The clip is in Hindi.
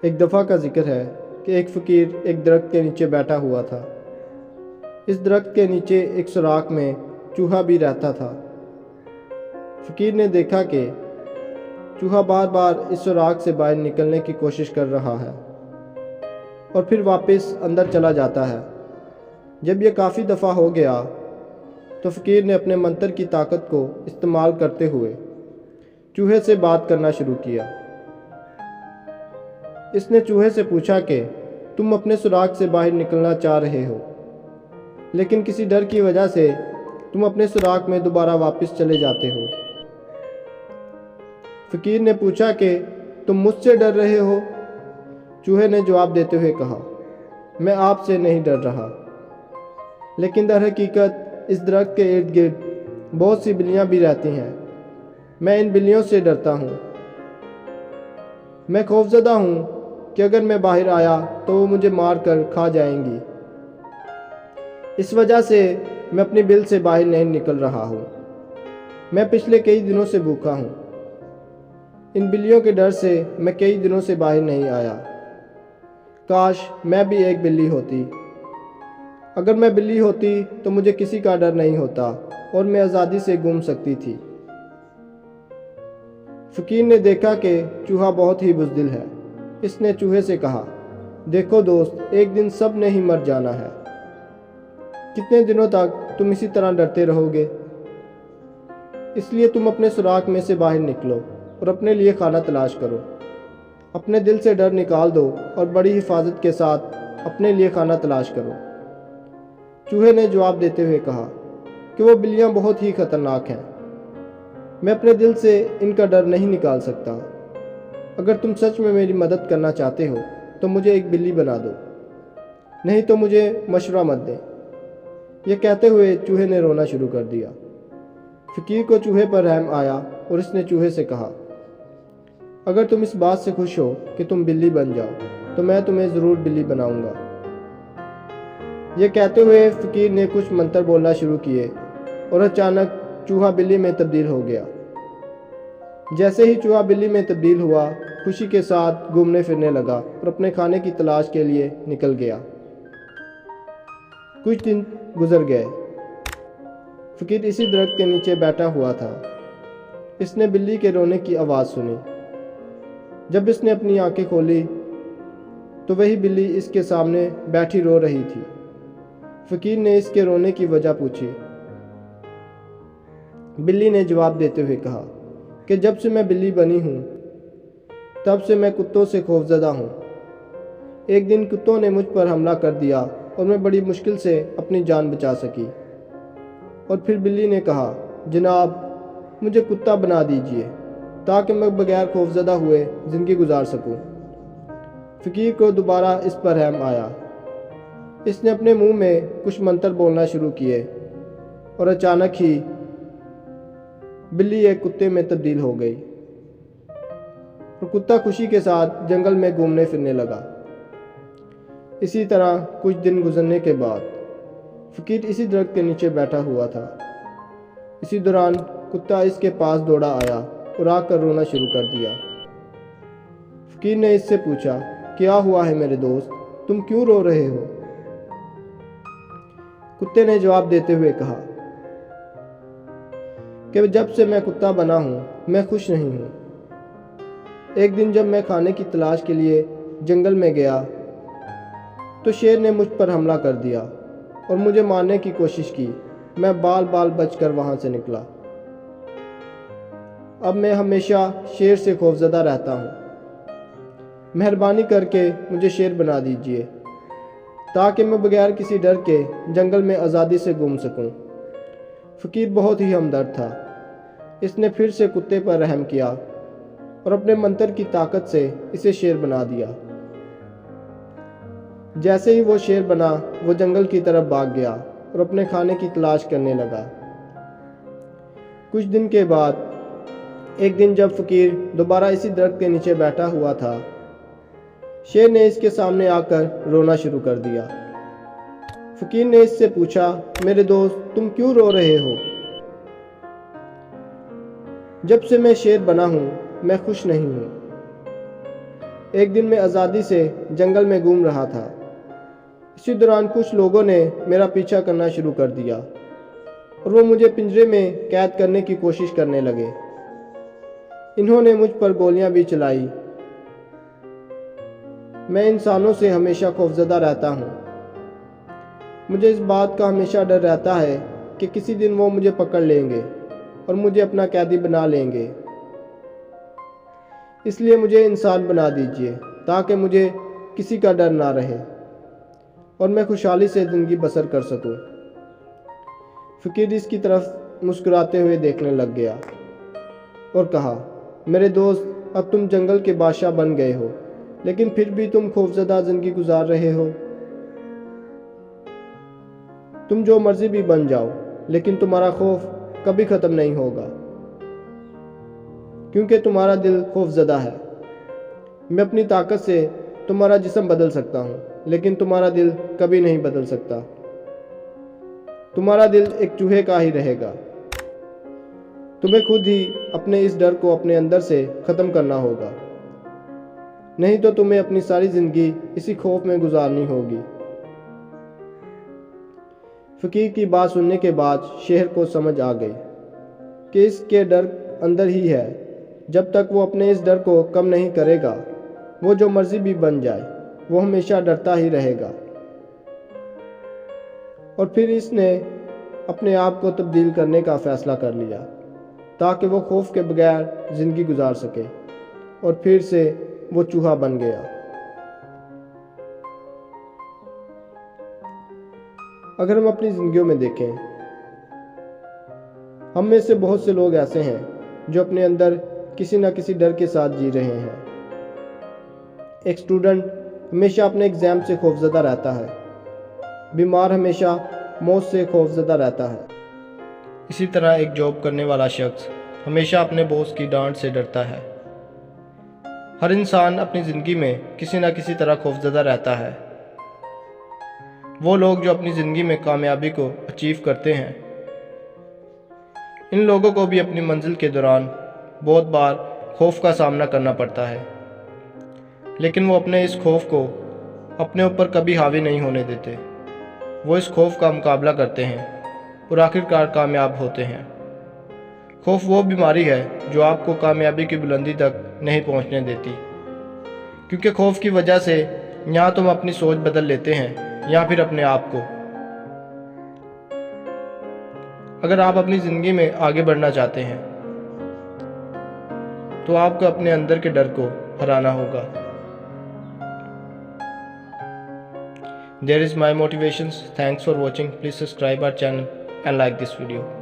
एक दफ़ा का जिक्र है कि एक फ़कीर एक दरख्त के नीचे बैठा हुआ था। इस दरख्त के नीचे एक सुराख में चूहा भी रहता था। फ़कीर ने देखा कि चूहा बार बार इस सुराख से बाहर निकलने की कोशिश कर रहा है और फिर वापस अंदर चला जाता है। जब यह काफ़ी दफ़ा हो गया तो फ़कीर ने अपने मंत्र की ताकत को इस्तेमाल करते हुए चूहे से बात करना शुरू किया। इसने चूहे से पूछा कि तुम अपने सुराख से बाहर निकलना चाह रहे हो, लेकिन किसी डर की वजह से तुम अपने सुराख में दोबारा वापस चले जाते हो। फ़कीर ने पूछा कि तुम मुझसे डर रहे हो? चूहे ने जवाब देते हुए कहा, मैं आपसे नहीं डर रहा, लेकिन दर हकीकत इस दरख्त के इर्द गिर्द बहुत सी बिल्लियाँ भी रहती हैं। मैं इन बिल्लियों से डरता हूँ। मैं खौफजदा हूँ कि अगर मैं बाहर आया तो वो मुझे मार कर खा जाएंगी। इस वजह से मैं अपनी बिल से बाहर नहीं निकल रहा हूँ। मैं पिछले कई दिनों से भूखा हूँ। इन बिल्लियों के डर से मैं कई दिनों से बाहर नहीं आया। काश मैं भी एक बिल्ली होती। अगर मैं बिल्ली होती तो मुझे किसी का डर नहीं होता और मैं आज़ादी से घूम सकती थी। फ़कीर ने देखा कि चूहा बहुत ही बुज़दिल है। इसने चूहे से कहा, देखो दोस्त, एक दिन सब ने ही मर जाना है। कितने दिनों तक तुम इसी तरह डरते रहोगे? इसलिए तुम अपने सुराख में से बाहर निकलो और अपने लिए खाना तलाश करो। अपने दिल से डर निकाल दो और बड़ी हिफाजत के साथ अपने लिए खाना तलाश करो। चूहे ने जवाब देते हुए कहा कि वो बिल्लियाँ बहुत ही खतरनाक हैं। मैं अपने दिल से इनका डर नहीं निकाल सकता। अगर तुम सच में मेरी मदद करना चाहते हो तो मुझे एक बिल्ली बना दो, नहीं तो मुझे मशवरा मत दें। यह कहते हुए चूहे ने रोना शुरू कर दिया। फ़कीर को चूहे पर रहम आया और इसने चूहे से कहा, अगर तुम इस बात से खुश हो कि तुम बिल्ली बन जाओ तो मैं तुम्हें ज़रूर बिल्ली बनाऊंगा। यह कहते हुए फ़कीर ने कुछ मंत्र बोलना शुरू किए और अचानक चूहा बिल्ली में तब्दील हो गया। जैसे ही चूहा बिल्ली में तब्दील हुआ, खुशी के साथ घूमने फिरने लगा और अपने खाने की तलाश के लिए निकल गया। कुछ दिन गुजर गए। फ़कीर इसी दरख्त के नीचे बैठा हुआ था। इसने बिल्ली के रोने की आवाज़ सुनी। जब इसने अपनी आंखें खोली तो वही बिल्ली इसके सामने बैठी रो रही थी। फ़कीर ने इसके रोने की वजह पूछी। बिल्ली ने जवाब देते हुए कहा कि जब से मैं बिल्ली बनी हूँ तब से मैं कुत्तों से खौफजदा हूँ। एक दिन कुत्तों ने मुझ पर हमला कर दिया और मैं बड़ी मुश्किल से अपनी जान बचा सकी। और फिर बिल्ली ने कहा, जनाब मुझे कुत्ता बना दीजिए ताकि मैं बगैर खौफजदा हुए ज़िंदगी गुजार सकूं। फ़कीर को दोबारा इस पर रहम आया। इसने अपने मुंह में कुछ मंत्र बोलना शुरू किए और अचानक ही बिल्ली एक कुत्ते में तब्दील हो गई और कुत्ता खुशी के साथ जंगल में घूमने फिरने लगा। इसी तरह कुछ दिन गुजरने के बाद फ़कीर इसी दरख्त के नीचे बैठा हुआ था। इसी दौरान कुत्ता इसके पास दौड़ा आया और आकर रोना शुरू कर दिया। फ़कीर ने इससे पूछा, क्या हुआ है मेरे दोस्त, तुम क्यों रो रहे हो? कुत्ते ने जवाब देते हुए कहा कि जब से मैं कुत्ता बना हूँ मैं खुश नहीं हूँ। एक दिन जब मैं खाने की तलाश के लिए जंगल में गया तो शेर ने मुझ पर हमला कर दिया और मुझे मारने की कोशिश की। मैं बाल बाल बचकर वहाँ से निकला। अब मैं हमेशा शेर से खौफजदा रहता हूँ। मेहरबानी करके मुझे शेर बना दीजिए ताकि मैं बगैर किसी डर के जंगल में आज़ादी से घूम सकूं। फ़कीर बहुत ही हमदर्द था। इसने फिर से कुत्ते पर रहम किया और अपने मंत्र की ताकत से इसे शेर बना दिया। जैसे ही वो शेर बना, वो जंगल की तरफ भाग गया और अपने खाने की तलाश करने लगा। कुछ दिन के बाद एक दिन जब फ़कीर दोबारा इसी दरख्त के नीचे बैठा हुआ था, शेर ने इसके सामने आकर रोना शुरू कर दिया। फ़कीर ने इससे पूछा, मेरे दोस्त तुम क्यों रो रहे हो? जब से मैं शेर बना हूँ मैं खुश नहीं हूँ। एक दिन मैं आज़ादी से जंगल में घूम रहा था। इसी दौरान कुछ लोगों ने मेरा पीछा करना शुरू कर दिया और वो मुझे पिंजरे में कैद करने की कोशिश करने लगे। इन्होंने मुझ पर गोलियां भी चलाई। मैं इंसानों से हमेशा खौफजदा रहता हूँ। मुझे इस बात का हमेशा डर रहता है कि किसी दिन वो मुझे पकड़ लेंगे और मुझे अपना कैदी बना लेंगे। इसलिए मुझे इंसान बना दीजिए ताकि मुझे किसी का डर ना रहे और मैं खुशहाली से ज़िंदगी बसर कर सकूं। फ़कीर इसकी तरफ मुस्कुराते हुए देखने लग गया और कहा, मेरे दोस्त, अब तुम जंगल के बादशाह बन गए हो, लेकिन फिर भी तुम खौफजदा ज़िंदगी गुजार रहे हो। तुम जो मर्जी भी बन जाओ, लेकिन तुम्हारा खौफ कभी ख़त्म नहीं होगा, क्योंकि तुम्हारा दिल खौफजदा है। मैं अपनी ताकत से तुम्हारा जिस्म बदल सकता हूँ, लेकिन तुम्हारा दिल कभी नहीं बदल सकता। तुम्हारा दिल एक चूहे का ही रहेगा। तुम्हें खुद ही अपने इस डर को अपने अंदर से ख़त्म करना होगा, नहीं तो तुम्हें अपनी सारी ज़िंदगी इसी खौफ में गुजारनी होगी। फ़कीर की बात सुनने के बाद शेर को समझ आ गई कि इसके डर अंदर ही है। जब तक वो अपने इस डर को कम नहीं करेगा, वो जो मर्जी भी बन जाए, वो हमेशा डरता ही रहेगा। और फिर इसने अपने आप को तब्दील करने का फ़ैसला कर लिया ताकि वो खौफ के बगैर ज़िंदगी गुजार सके, और फिर से वो चूहा बन गया। अगर हम अपनी ज़िंदगियों में देखें, हम में से बहुत से लोग ऐसे हैं जो अपने अंदर किसी न किसी डर के साथ जी रहे हैं। एक स्टूडेंट हमेशा अपने एग्ज़ाम से खौफजदा रहता है। बीमार हमेशा मौत से खौफजदा रहता है। इसी तरह एक जॉब करने वाला शख्स हमेशा अपने बॉस की डांट से डरता है। हर इंसान अपनी ज़िंदगी में किसी न किसी तरह खौफजदा रहता है। वो लोग जो अपनी ज़िंदगी में कामयाबी को अचीव करते हैं, इन लोगों को भी अपनी मंजिल के दौरान बहुत बार खौफ का सामना करना पड़ता है, लेकिन वो अपने इस खौफ को अपने ऊपर कभी हावी नहीं होने देते। वो इस खौफ का मुकाबला करते हैं और आखिरकार कामयाब होते हैं। खौफ वो बीमारी है जो आपको कामयाबी की बुलंदी तक नहीं पहुंचने देती, क्योंकि खौफ की वजह से या तुम अपनी सोच बदल लेते हैं या फिर अपने आप को। अगर आप अपनी ज़िंदगी में आगे बढ़ना चाहते हैं तो आपको अपने अंदर के डर को हराना होगा। There is my motivations. Thanks for watching. Please subscribe our channel and like this video.